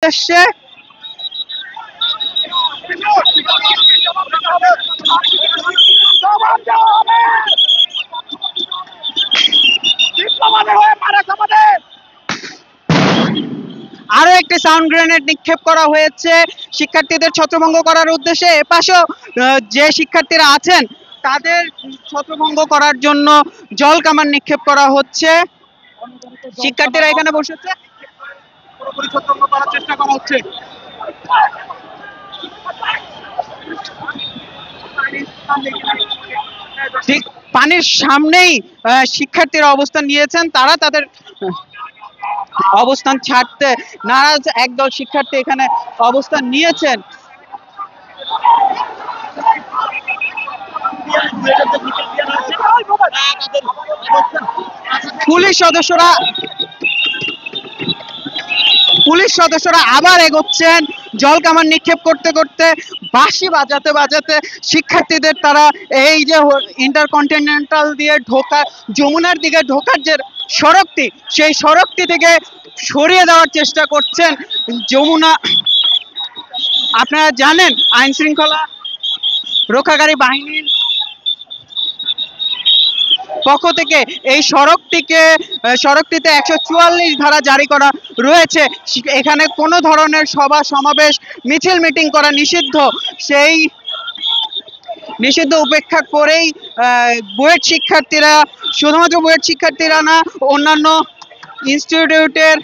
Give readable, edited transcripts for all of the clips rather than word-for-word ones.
উদ্দেশ্যে। আরো একটি সাউন্ড গ্রেনেড নিক্ষেপ করা হয়েছে শিক্ষার্থীদের ছত্রভঙ্গ করার উদ্দেশ্যে। এপাশেও যে শিক্ষার্থীরা আছেন তাদের ছত্রভঙ্গ করার জন্য জল কামান নিক্ষেপ করা হচ্ছে। শিক্ষার্থীরা এখানে বসেছে, পুরোপুরি ছত্রভঙ্গ করার চেষ্টা করা হচ্ছে। ঠিক পানির সামনেই শিক্ষার্থীরা অবস্থান নিয়েছেন, তারা তাদের অবস্থান ছাড়তে নারাজ একদল শিক্ষার্থী এখানে অবস্থান নিয়েছেন। পুলিশ সদস্যরা আবার এগোচ্ছেন, জল কামান নিক্ষেপ করতে করতে, বাঁশি বাজাতে বাজাতে শিক্ষার্থীদের তারা এই যে ইন্টারকন্টিনেন্টাল দিয়ে ঢোকা, যমুনার দিকে ঢোকার যে সড়কটি, সেই সড়কটি থেকে সরিয়ে দেওয়ার চেষ্টা করছেন। যমুনা, আপনারা জানেন আইন শৃঙ্খলা রক্ষাকারী বাহিনীর পক্ষ থেকে এই সড়কটিতে 144 ধারা জারি করা রয়েছে। এখানে কোনো ধরনের সভা সমাবেশ মিছিল মিটিং করা নিষিদ্ধ। সেই নিষিদ্ধ উপেক্ষা করেই বুয়েট শিক্ষার্থীরা, শুধুমাত্র বুয়েট শিক্ষার্থীরা না, অন্যান্য ইনস্টিটিউটের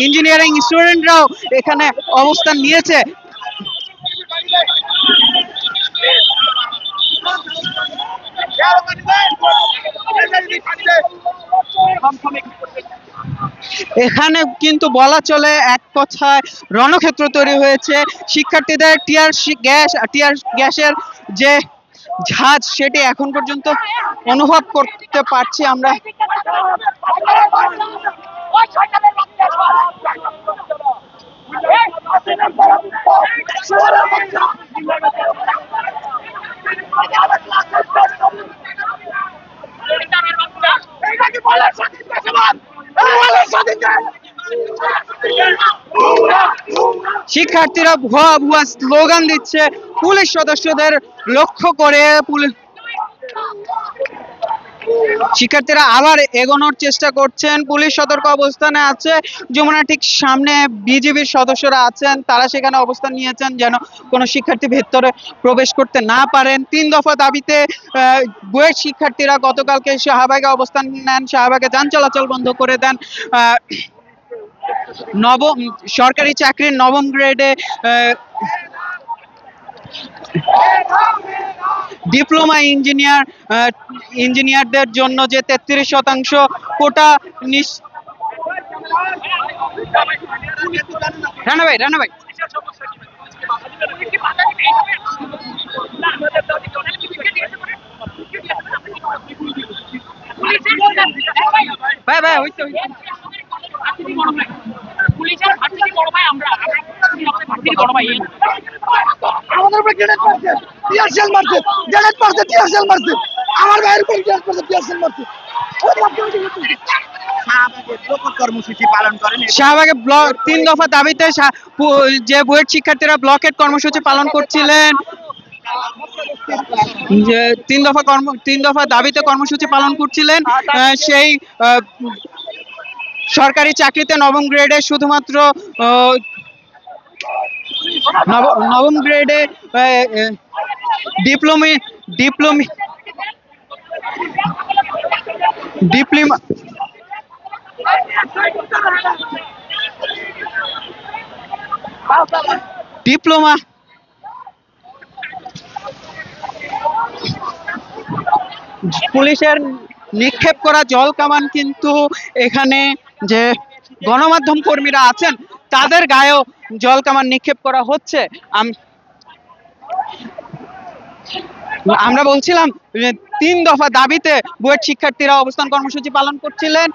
ইঞ্জিনিয়ারিং স্টুডেন্টরাও এখানে অবস্থান নিয়েছে। এখানে কিন্তু বলা চলে এক কথায় রণক্ষেত্র তৈরি হয়েছে। শিক্ষার্থীদের টিয়ার গ্যাসের যে ঝাঁজ, সেটি এখন পর্যন্ত অনুভব করতে পারছি আমরা। শিক্ষার্থীরা ভুয়া ভুয়া স্লোগান দিচ্ছে পুলিশ সদস্যদের লক্ষ্য করে। শিক্ষার্থীরা আবার এগোনোর চেষ্টা করছেন, পুলিশ সতর্ক অবস্থানে আছে। যমুনা ঠিক সামনে বিজিবির সদস্যরা আছেন, তারা সেখানে অবস্থান নিয়েছেন যেন কোনো শিক্ষার্থী ভেতরে প্রবেশ করতে না পারেন। 3 দফা দাবিতে বুয়েট শিক্ষার্থীরা গতকালকে শাহবাগে অবস্থান নেন, শাহবাগে যান চলাচল বন্ধ করে দেন। সরকারি চাকরির নবম গ্রেডে ডিপ্লোমা ইঞ্জিনিয়ারদের জন্য যে 33% কোটা রানা ভাই হইছে পুলিশের ভার্সিটি বড় ভাই, আমরা ভার্সিটি বড় ভাই। আমাদের উপরে গ্রেনেড মারছে, টিয়ার শেল মারছে, গ্রেনেড মারছে, টিয়ার শেল মারছে, আমার ভাইয়ের উপরে গ্রেনেড মারছে, টিয়ার শেল মারছে। শাহবাগে 3 দফা দাবিতে যে বুয়েট শিক্ষার্থীরা ব্লকেট কর্মসূচি পালন করছিলেন, যে 3 দফা দাবিতে কর্মসূচি পালন করছিলেন, সেই সরকারি চাকরিতে নবম গ্রেডে শুধুমাত্র নবম গ্রেডে ডিপ্লোমা পুলিশের নিক্ষেপ করা জল কামান কিন্তু এখানে যে গণমাধ্যম কর্মীরা আছেন তাদের গায়েও জল কামান নিক্ষেপ করা হচ্ছে। আমরা বলছিলাম 3 দফা দাবিতে বুয়েট শিক্ষার্থীরা অবস্থান কর্মসূচি পালন করছিলেন।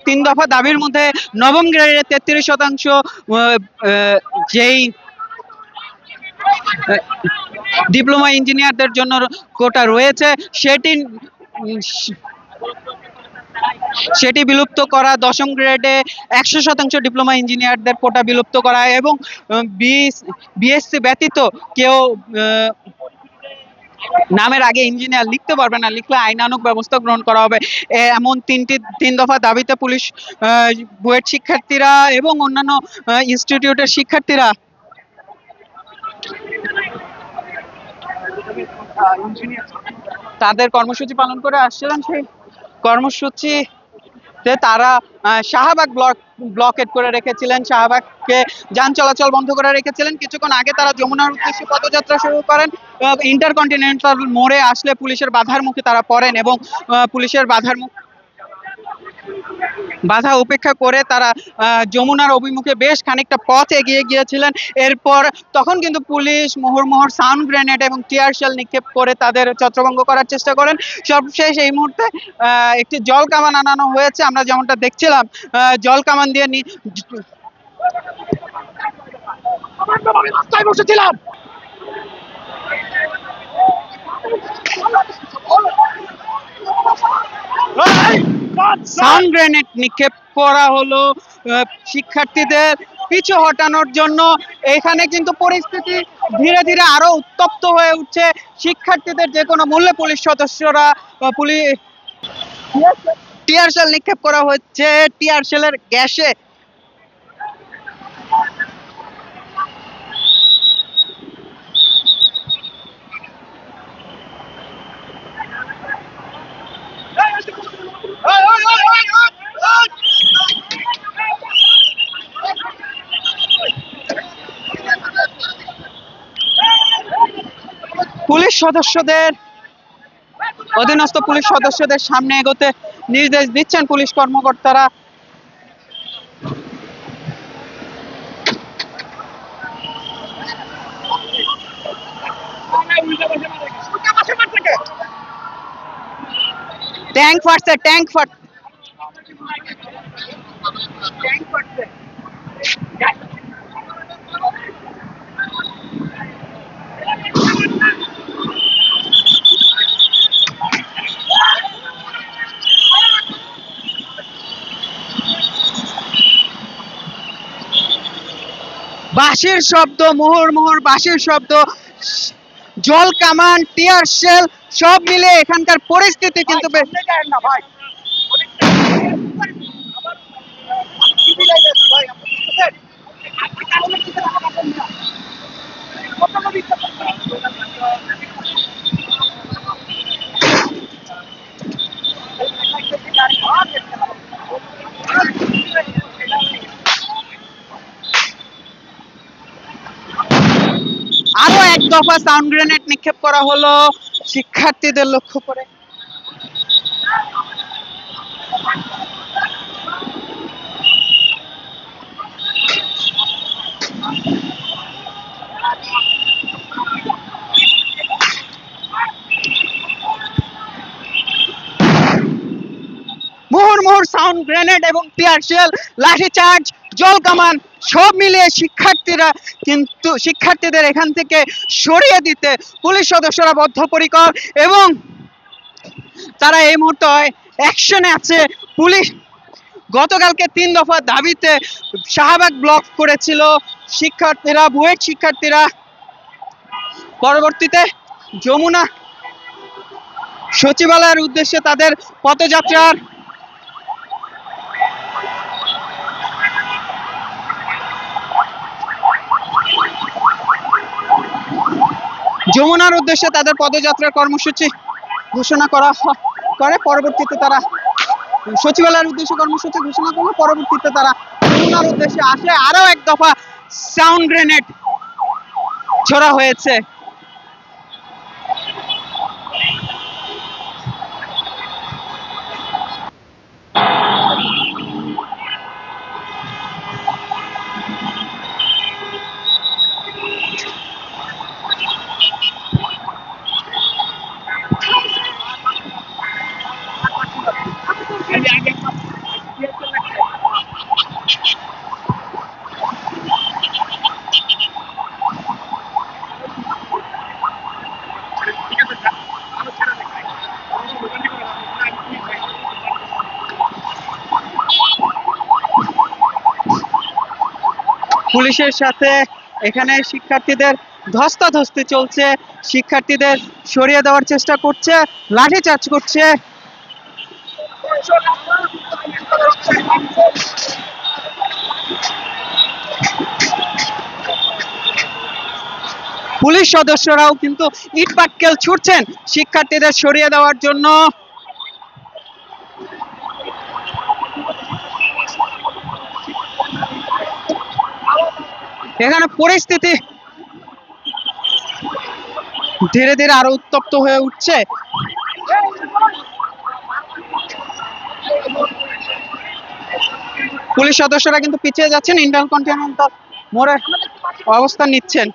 3 দফা দাবির মধ্যে নবম গ্রেডের 33% যেই ডিপ্লোমা ইঞ্জিনিয়ারদের জন্য কোটা রয়েছে সেটি বিলুপ্ত করা, 10ম গ্রেডে 100% ডিপ্লোমা ইঞ্জিনিয়ারদের কোটা বিলুপ্ত করা এবং বিএসসি ব্যতীত কেউ নামের আগে ইঞ্জিনিয়ার লিখতে পারবে না, লিখলে আইনানুগ ব্যবস্থা গ্রহণ করা হবে। এমন তিন দফা দাবিতে পুলিশ, বুয়েট শিক্ষার্থীরা এবং অন্যান্য ইনস্টিটিউটের শিক্ষার্থীরা তাদের কর্মসূচি পালন করে আসছিলেন। সেই কর্মসূচি তারা শাহবাগ ব্লকেট করে রেখেছিলেন, শাহবাগকে যান চলাচল বন্ধ করে রেখেছিলেন। কিছুক্ষণ আগে তারা যমুনার উদ্দেশ্যে পদযাত্রা শুরু করেন। ইন্টারকন্টিনেন্টাল মোড়ে আসলে পুলিশের বাধার মুখে তারা পড়েন এবং পুলিশের বাধা উপেক্ষা করে তারা যমুনার অভিমুখে বেশ খানিকটা পথ এগিয়ে গিয়েছিলেন। এরপর তখন কিন্তু পুলিশ মুহুর্মুহুর সাউন্ড গ্রেনেড এবং টিয়ার শেল নিক্ষেপ করে তাদের ছত্রভঙ্গ করার চেষ্টা করেন। সবশেষ এই মুহূর্তে একটি জল কামান আনানো হয়েছে। আমরা যেমনটা দেখছিলাম, জল কামান দিয়ে বসেছিলাম। সাউন্ড গ্রেনেড নিক্ষেপ করা হলো শিক্ষার্থীদের পিছু হটানোর জন্য। এখানে কিন্তু পরিস্থিতি ধীরে ধীরে আরো উত্তপ্ত হয়ে উঠছে। শিক্ষার্থীদের যে কোনো মূল্যে পুলিশ সদস্যরা টিয়ার শেল নিক্ষেপ করা হচ্ছে, টিয়ার শেলের গ্যাসে। পুলিশ সদস্যদের, অধীনস্থ পুলিশ সদস্যদের সামনে এগোতে নির্দেশ দিচ্ছেন পুলিশ কর্মকর্তারা। ট্যাঙ্ক ফাটছে, ট্যাঙ্ক ফাটছে। বাঁশির শব্দ, মুহুর্মুহুর বাঁশির শব্দ, জল কামান, টিয়ার শেল সব মিলে এখানকার পরিস্থিতি কিন্তু আরো এক দফা সাউন্ড গ্রেনেড নিক্ষেপ করা হলো শিক্ষার্থীদের লক্ষ্য করে। মুহুর্মুহুর সাউন্ড গ্রেনেড এবং টিয়ার শেল, লাঠিচার্জ, জল কামান সব মিলিয়ে শিক্ষার্থীদের এখান থেকে সরিয়ে দিতে পুলিশ সদস্যরা বদ্ধপরিকর এবং তারা এই মুহূর্তে অ্যাকশনে আছে। পুলিশ গতকালকে 3 দফা দাবিতে শাহবাগ ব্লক করেছিল শিক্ষার্থীরা, বুয়েট শিক্ষার্থীরা। পরবর্তীতে যমুনা সচিবালয়ের উদ্দেশ্যে তাদের পদযাত্রার কর্মসূচি ঘোষণা করা করে। পরবর্তীতে তারা সচিবালয়ের উদ্দেশ্যে কর্মসূচি ঘোষণা করলো। পরবর্তীতে তারা যমুনার উদ্দেশ্যে আসে। আরো এক দফা সাউন্ড গ্রেনেড ছোড়া হয়েছে। পুলিশের সাথে এখানে শিক্ষার্থীদের ধস্তাধস্তি চলছে, শিক্ষার্থীদের সরিয়ে দেওয়ার চেষ্টা করছে, লাঠিচার্জ করছে। পুলিশ সদস্যরাও কিন্তু ইট পাটকেল ছুটছেন শিক্ষার্থীদের সরিয়ে দেওয়ার জন্য। এখানে পরিস্থিতি ধীরে ধীরে আরো উত্তপ্ত হয়ে উঠছে। পুলিশ সদস্যরা কিন্তু পিছিয়ে যাচ্ছেন, ইন্টারকন্টিনেন্টাল মোড়ে অবস্থান নিচ্ছেন।